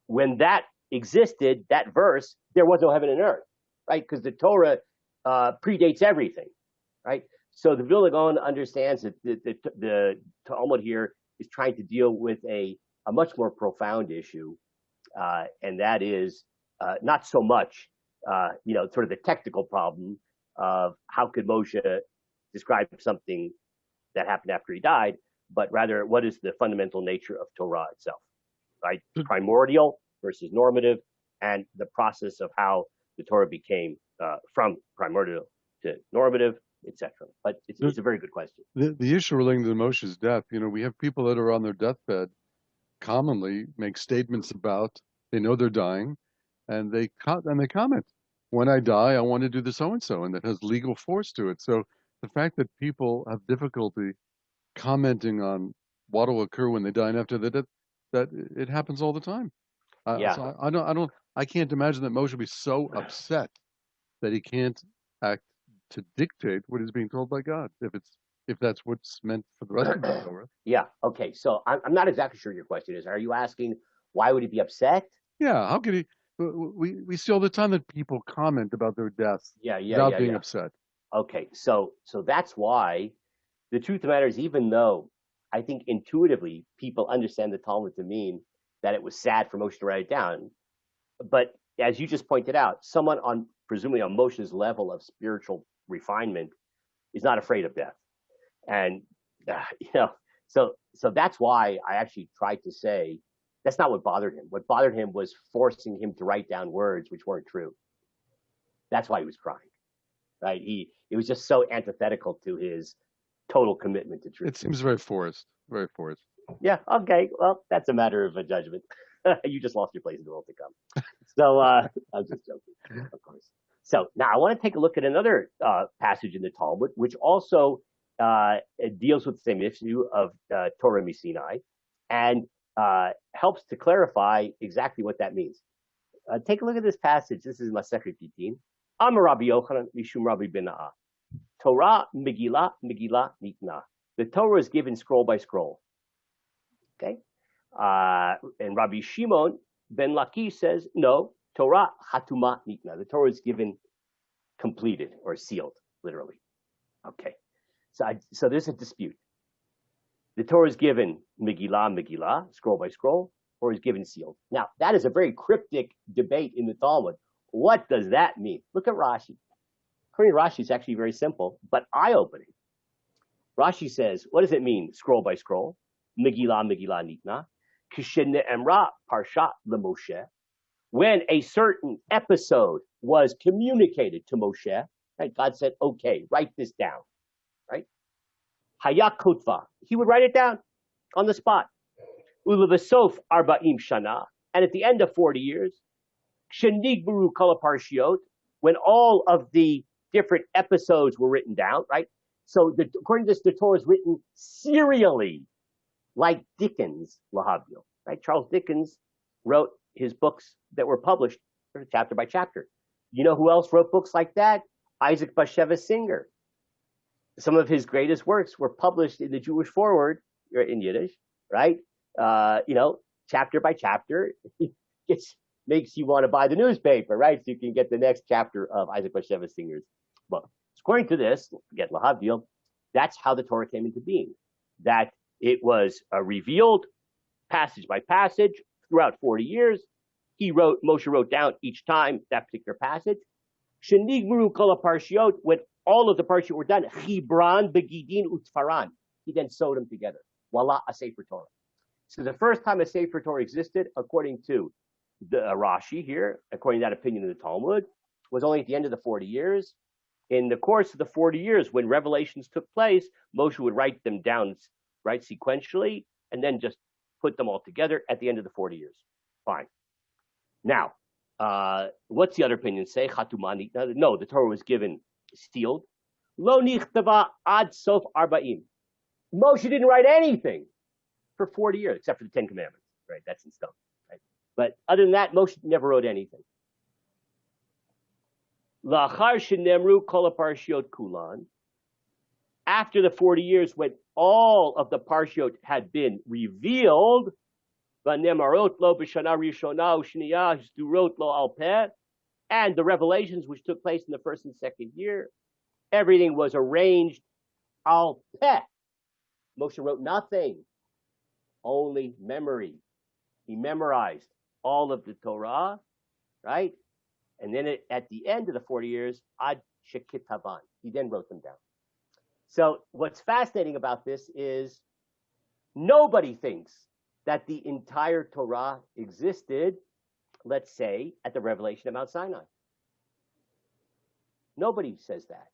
when that existed, that verse, there was no heaven and earth, right? Because the Torah predates everything, right? So the Vilna Gaon understands that the Talmud here is trying to deal with a much more profound issue, and that is not so much, sort of the technical problem of how could Moshe describe something that happened after he died, but rather what is the fundamental nature of Torah itself, right? Primordial versus normative, and the process of how the Torah became from primordial to normative, etc. But it's a very good question. The issue relating to Moshe's death, we have people that are on their deathbed commonly make statements about, they know they're dying, and they comment, when I die, I want to do the so-and-so, and that has legal force to it. So the fact that people have difficulty commenting on what will occur when they die and after the death, that it happens all the time. Yeah. So I can't imagine that Moshe would be so upset that he can't act to dictate what is being told by God, if that's what's meant for the rest of the Torah. Yeah. Okay. So I'm not exactly sure your question is. Are you asking why would he be upset? Yeah. How could he? We see all the time that people comment about their deaths without being upset. Okay. So that's why the truth of the matter is, even though I think intuitively people understand the Talmud to mean that it was sad for Moshe to write it down, but as you just pointed out, someone presumably on Moshe's level of spiritual refinement is not afraid of death. And, so that's why I actually tried to say that's not what bothered him. What bothered him was forcing him to write down words which weren't true. That's why he was crying, right? It was just so antithetical to his total commitment to truth. It seems very forced, very forced. Yeah. Okay. Well, that's a matter of a judgment. You just lost your place in the world to come. So I'm just joking, of course. So now I want to take a look at another passage in the Talmud, which also deals with the same issue of Torah Sinai, and helps to clarify exactly what that means. Take a look at this passage. This is Masechet Gitin. Amar Rabbi Yochanan mishum Rabbi Bena'ah. Torah Megillah Nitna. The Torah is given scroll by scroll. Okay. And Rabbi Shimon ben Lakish says, no, Torah Hatuma Nitna. The Torah is given completed or sealed, literally. Okay, so there's a dispute. The Torah is given Megillah, scroll by scroll, or is given sealed. Now, that is a very cryptic debate in the Talmud. What does that mean? Look at Rashi. According to Rashi, it's actually very simple, but eye-opening. Rashi says, what does it mean, scroll by scroll? Megillah nitna. Kishene'emra parshat leMoshe. When a certain episode was communicated to Moshe, right, God said, okay, write this down, right? Haya kutva. He would write it down on the spot. Ulevasof arba'im shana. And at the end of 40 years, shenigbaru kol haparshiot, when all of the different episodes were written down, right? So according to this, the Torah is written serially, like Dickens, lahavdil, right? Charles Dickens wrote his books that were published chapter by chapter. You know who else wrote books like that? Isaac Bashevis Singer. Some of his greatest works were published in the Jewish Forward, in Yiddish, right? Chapter by chapter, makes you want to buy the newspaper, right? So you can get the next chapter of Isaac Bashevis Singer's book. According to this, forget lahavdil, that's how the Torah came into being. That it was revealed passage by passage throughout 40 years. Moshe wrote down each time that particular passage. Shenigmuru kol haparshiot, when all of the parshiot were done, chibran begidin utfaran. He then sewed them together. Voila, a Sefer Torah. So the first time a Sefer Torah existed, according to the Rashi here, according to that opinion in the Talmud, was only at the end of the 40 years. In the course of the 40 years, when revelations took place, Moshe would write them down, right, sequentially, and then just put them all together at the end of the 40 years. Fine. Now, what's the other opinion say? Chatumani? No, the Torah was given sealed. Lo nichtava ad sof arba'im. Moshe didn't write anything for 40 years, except for the 10 Commandments, right? That's in stone, right? But other than that, Moshe never wrote anything. Lachar shenemru kol haparshiot kulan. After the 40 years, when all of the parshiot had been revealed, v'nemarot lo b'shana rishona u'shniyah hisdurot lo al peh, and the revelations which took place in the first and second year, everything was arranged al peh. Moshe wrote nothing, only memory. He memorized all of the Torah, right? And then at the end of the 40 years, ad shekitavan, he then wrote them down. So what's fascinating about this is nobody thinks that the entire Torah existed, let's say, at the revelation of Mount Sinai. Nobody says that.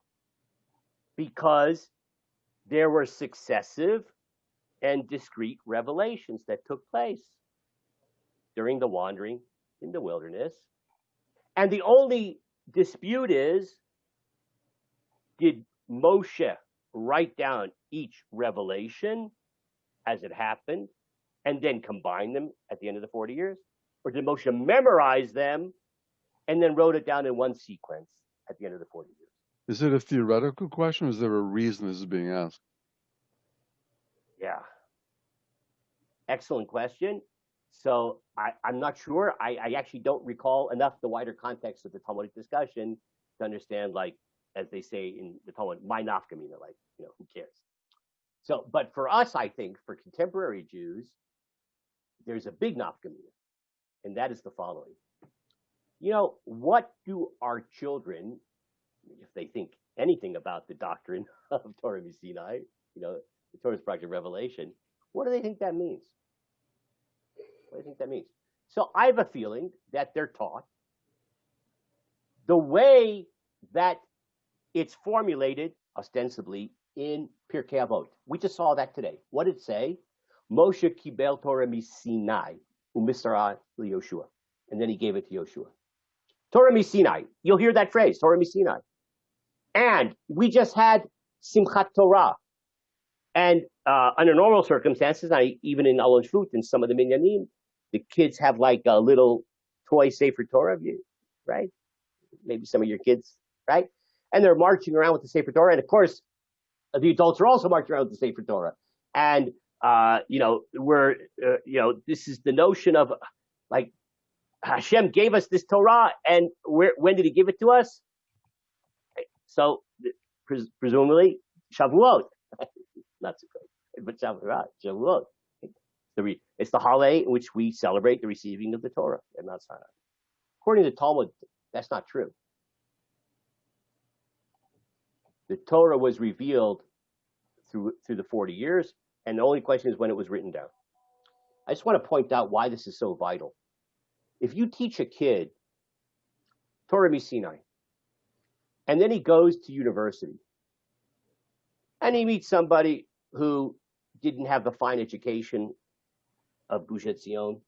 Because there were successive and discrete revelations that took place during the wandering in the wilderness. And the only dispute is, did Moshe write down each revelation as it happened and then combine them at the end of the 40 years? Or did Moshe memorize them and then wrote it down in one sequence at the end of the 40 years? Is it a theoretical question, or is there a reason this is being asked? Yeah. Excellent question. So I'm not sure. I actually don't recall enough the wider context of the Talmudic discussion to understand, like, as they say in the Talmud, my nafkamina, like, who cares? So, but for us, I think, for contemporary Jews, there's a big nafkamina, and that is the following. What do our children, if they think anything about the doctrine of Torah Sinai, the Torah's project of revelation, what do they think that means? What do you think that means? So I have a feeling that they're taught the way that it's formulated ostensibly in Pirkei Avot. We just saw that today. What did it say? Moshe kibel Torah misinai u'misara liYoshua. And then he gave it to Yoshua. Torah misinai. You'll hear that phrase, Torah misinai. And we just had Simchat Torah. And under normal circumstances, even in Alon Shvut and some of the Minyanim, the kids have like a little toy Sefer Torah of you, right? Maybe some of your kids, right? And they're marching around with the Sefer Torah. And of course, the adults are also marching around with the Sefer Torah. And, this is the notion of like, Hashem gave us this Torah, and when did he give it to us? So presumably Shavuot. Not so great, but Shavuot. It's the holiday in which we celebrate the receiving of the Torah at Mount Sinai. According to the Talmud, that's not true. The Torah was revealed through the 40 years, and the only question is when it was written down. I just want to point out why this is so vital. If you teach a kid Torah Sinai, and then he goes to university, and he meets somebody who didn't have the fine education of Gush Etzion,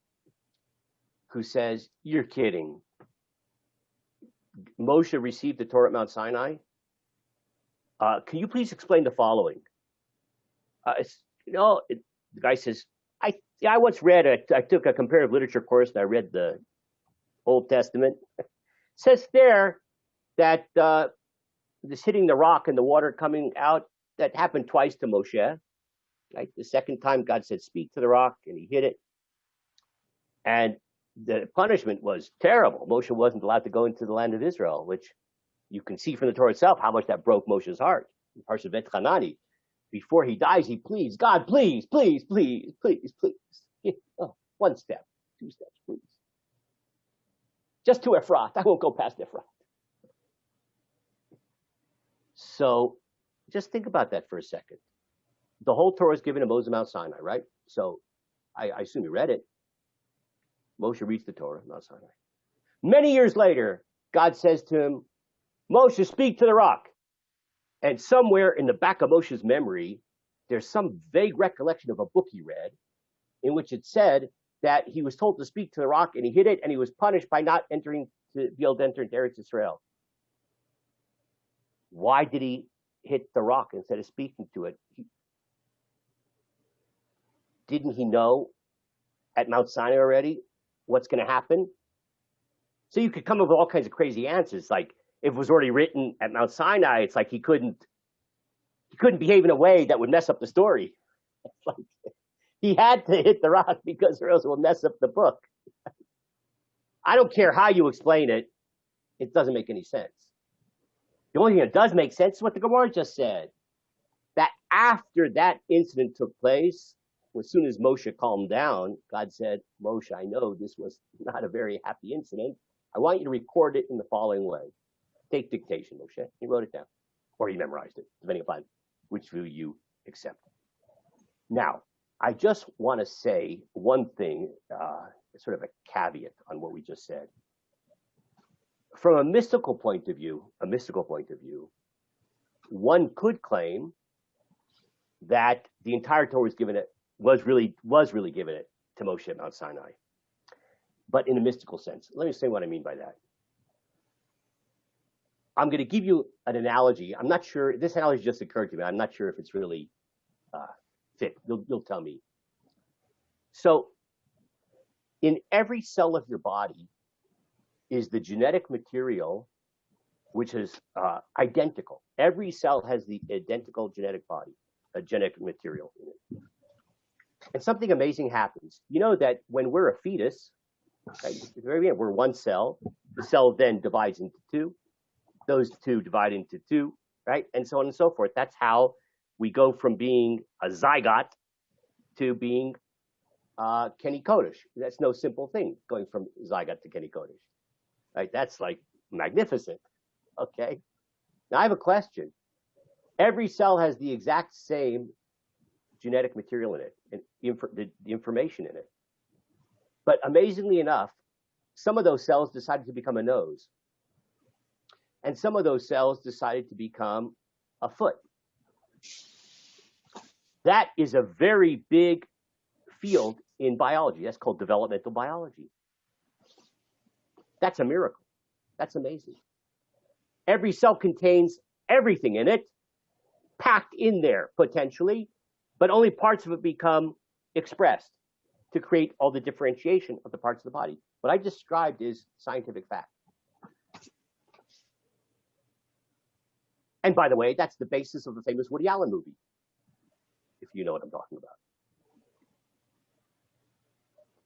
who says, "You're kidding. Moshe received the Torah at Mount Sinai. Can you please explain the following?" The guy says, I once read, I took a comparative literature course, and I read the Old Testament. It says there that this hitting the rock and the water coming out, that happened twice to Moshe. Right? The second time, God said, "Speak to the rock," and he hit it. And the punishment was terrible. Moshe wasn't allowed to go into the land of Israel, which you can see from the Torah itself how much that broke Moshe's heart. In Parshat Vet Chanani, before he dies, he pleads, "God, please, please, please, please, please. Oh, 1 step, 2 steps, please. Just to Ephrath. I won't go past Ephrath." So just think about that for a second. The whole Torah is given to Moses Mount Sinai, right? So I assume you read it. Moshe reads the Torah, Mount Sinai. Many years later, God says to him, "Moshe, speak to the rock." And somewhere in the back of Moshe's memory, there's some vague recollection of a book he read in which it said that he was told to speak to the rock, and he hit it, and he was punished by not entering to be able to enter into Eretz Israel. Why did he hit the rock instead of speaking to it? Didn't he know at Mount Sinai already what's going to happen? So you could come up with all kinds of crazy answers. Like, if it was already written at Mount Sinai, it's like he couldn't behave in a way that would mess up the story. Like, he had to hit the rock because or else it will mess up the book. I don't care how you explain it. It doesn't make any sense. The only thing that does make sense is what the Gemara just said. That after that incident took place, as soon as Moshe calmed down, God said, "Moshe, I know this was not a very happy incident. I want you to record it in the following way. Take dictation, Moshe." He wrote it down. Or he memorized it, depending upon which view you accept. Now, I just want to say one thing, sort of a caveat on what we just said. From a mystical point of view, one could claim that the entire Torah was really given it to Moshe at Mount Sinai, but in a mystical sense. Let me say what I mean by that. I'm going to give you an analogy. I'm not sure. This analogy just occurred to me. I'm not sure if it's really fit. You'll tell me. So, in every cell of your body is the genetic material, which is identical. Every cell has the identical genetic material in it. And something amazing happens. You know that when we're a fetus, right, we're one cell. The cell then divides into two. Those two divide into two, right? And so on and so forth. That's how we go from being a zygote to being Kenny Kodesh. That's no simple thing, going from zygote to Kenny Kodesh. Right? That's like magnificent. Okay. Now I have a question. Every cell has the exact same genetic material in it, and the information in it. But amazingly enough, some of those cells decided to become a nose. And some of those cells decided to become a foot. That is a very big field in biology. That's called developmental biology. That's a miracle. That's amazing. Every cell contains everything in it, packed in there potentially, but only parts of it become expressed to create all the differentiation of the parts of the body. What I described is scientific fact. And by the way, that's the basis of the famous Woody Allen movie, if you know what I'm talking about.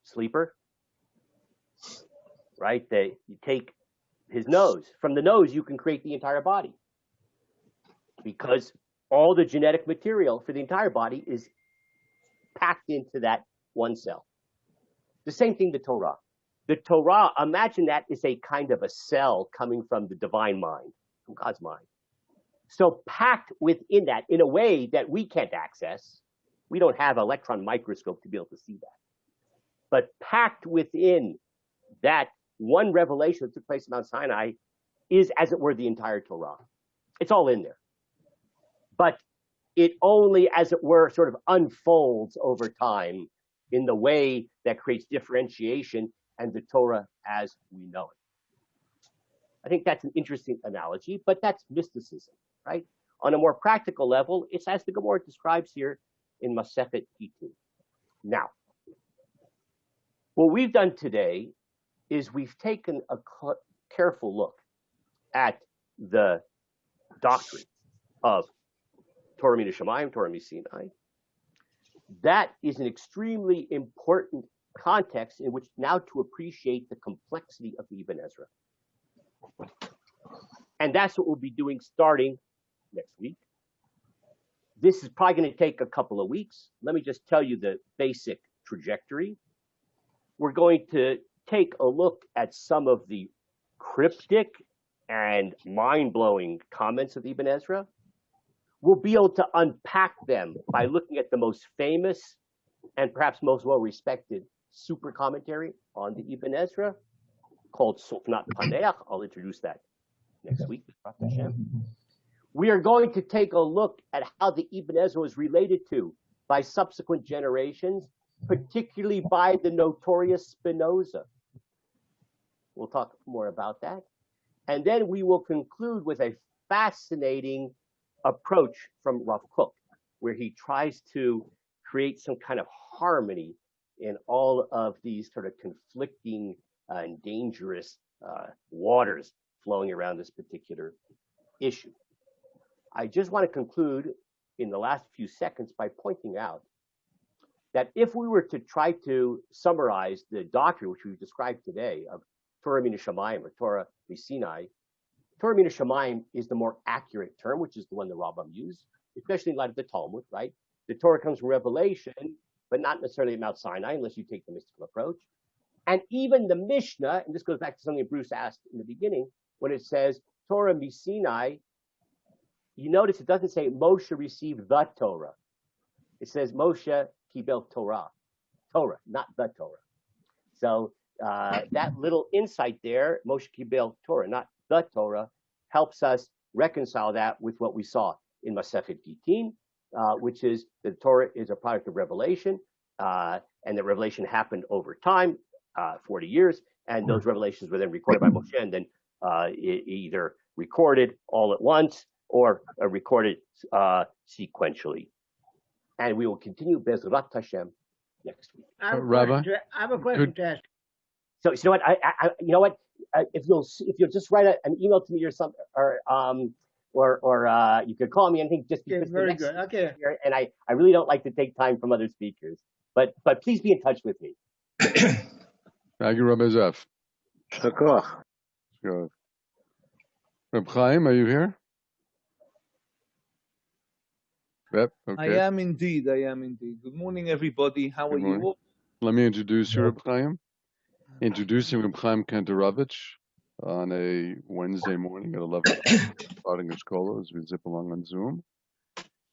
Sleeper, right? You take his nose. From the nose, you can create the entire body. because all the genetic material for the entire body is packed into that one cell. The same thing, the Torah. The Torah, imagine that is a kind of a cell coming from the divine mind, from God's mind. So packed within that in a way that we can't access. We don't have an electron microscope to be able to see that. But packed within that one revelation that took place at Mount Sinai is, as it were, the entire Torah. It's all in there. But it only, as it were, sort of unfolds over time in the way that creates differentiation and the Torah as we know it. I think that's an interesting analogy, but that's mysticism, right? On a more practical level, it's as the Gemara describes here in Masechet Gittin. Now, what we've done today is we've taken a careful look at the doctrine of Torah Mina Shamayim, Torah Sinai. That is an extremely important context in which now to appreciate the complexity of the Ibn Ezra. And that's what we'll be doing starting next week. This is probably going to take a couple of weeks. Let me just tell you the basic trajectory. We're going to take a look at some of the cryptic and mind-blowing comments of Ibn Ezra. We'll be able to unpack them by looking at the most famous and perhaps most well-respected super commentary on the Ibn Ezra called Sofnat Paneach. I'll introduce that next week. We are going to take a look at how the Ibn Ezra was related to by subsequent generations, particularly by the notorious Spinoza. We'll talk more about that. And then we will conclude with a fascinating approach from Rav Kook, where he tries to create some kind of harmony in all of these sort of conflicting and dangerous waters flowing around this particular issue. I just want to conclude in the last few seconds by pointing out that if we were to try to summarize the doctrine which we've described today of Torah Mina Shamayim or Torah Sinai, Torah Mina Shamayim is the more accurate term, which is the one the Rambam used, especially in light of the Talmud, right? The Torah comes from revelation, but not necessarily at Mount Sinai, unless you take the mystical approach. And even the Mishnah, and this goes back to something Bruce asked in the beginning, when it says Torah Sinai, you notice it doesn't say Moshe received the Torah. It says Moshe Kibel Torah, not the Torah. So that little insight there, Moshe Kibel Torah, not the Torah, helps us reconcile that with what we saw in Masechet Gittin, which is the Torah is a product of revelation, and the revelation happened over time, 40 years, and those revelations were then recorded by Moshe, and then either recorded all at once or recorded sequentially. And we will continue Bezrat Hashem next week. Rabbi, I have a question to ask. So you know what? You know what? If you'll just write an email to me or something, or you could call me. Anything, just because very good. Okay. And I really don't like to take time from other speakers, but please be in touch with me. Thank you, Rabbi Zef. Good. Reb Chaim, are you here? Yep. Okay. I am indeed. Good morning, everybody. How are you all? Let me introduce you, Reb Chaim. Introducing Reb Chaim Kantorovich on a Wednesday morning at 11 starting a Shkola as we zip along on Zoom.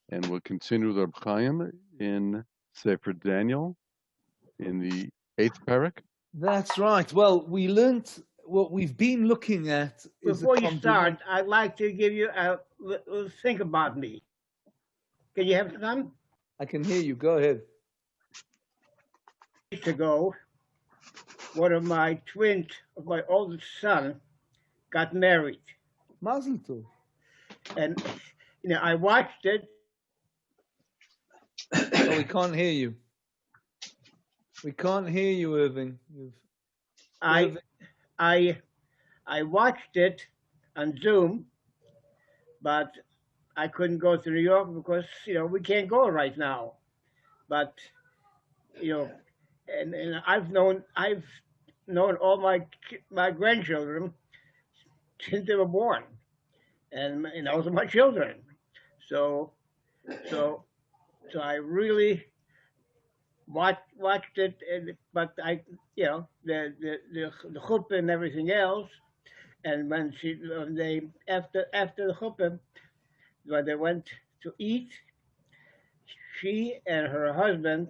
And we'll continue with Reb Chaim in Sefer Daniel in the 8th parak. That's right. Well, we learnt what we've been looking at. Before you start, I'd like to give you a little think about me. Can you have some? I can hear you. Go ahead. Years ago, one of my twins, of my oldest son, got married. Mazel tov. And I watched it. Oh, we can't hear you. We can't hear you, Irving. I watched it on Zoom, but I couldn't go to New York because we can't go right now. But and I've known all my grandchildren since they were born, and those are my children. So so I really watched it, but I, the chuppah and everything else. And when they after the chuppah, when they went to eat, she and her husband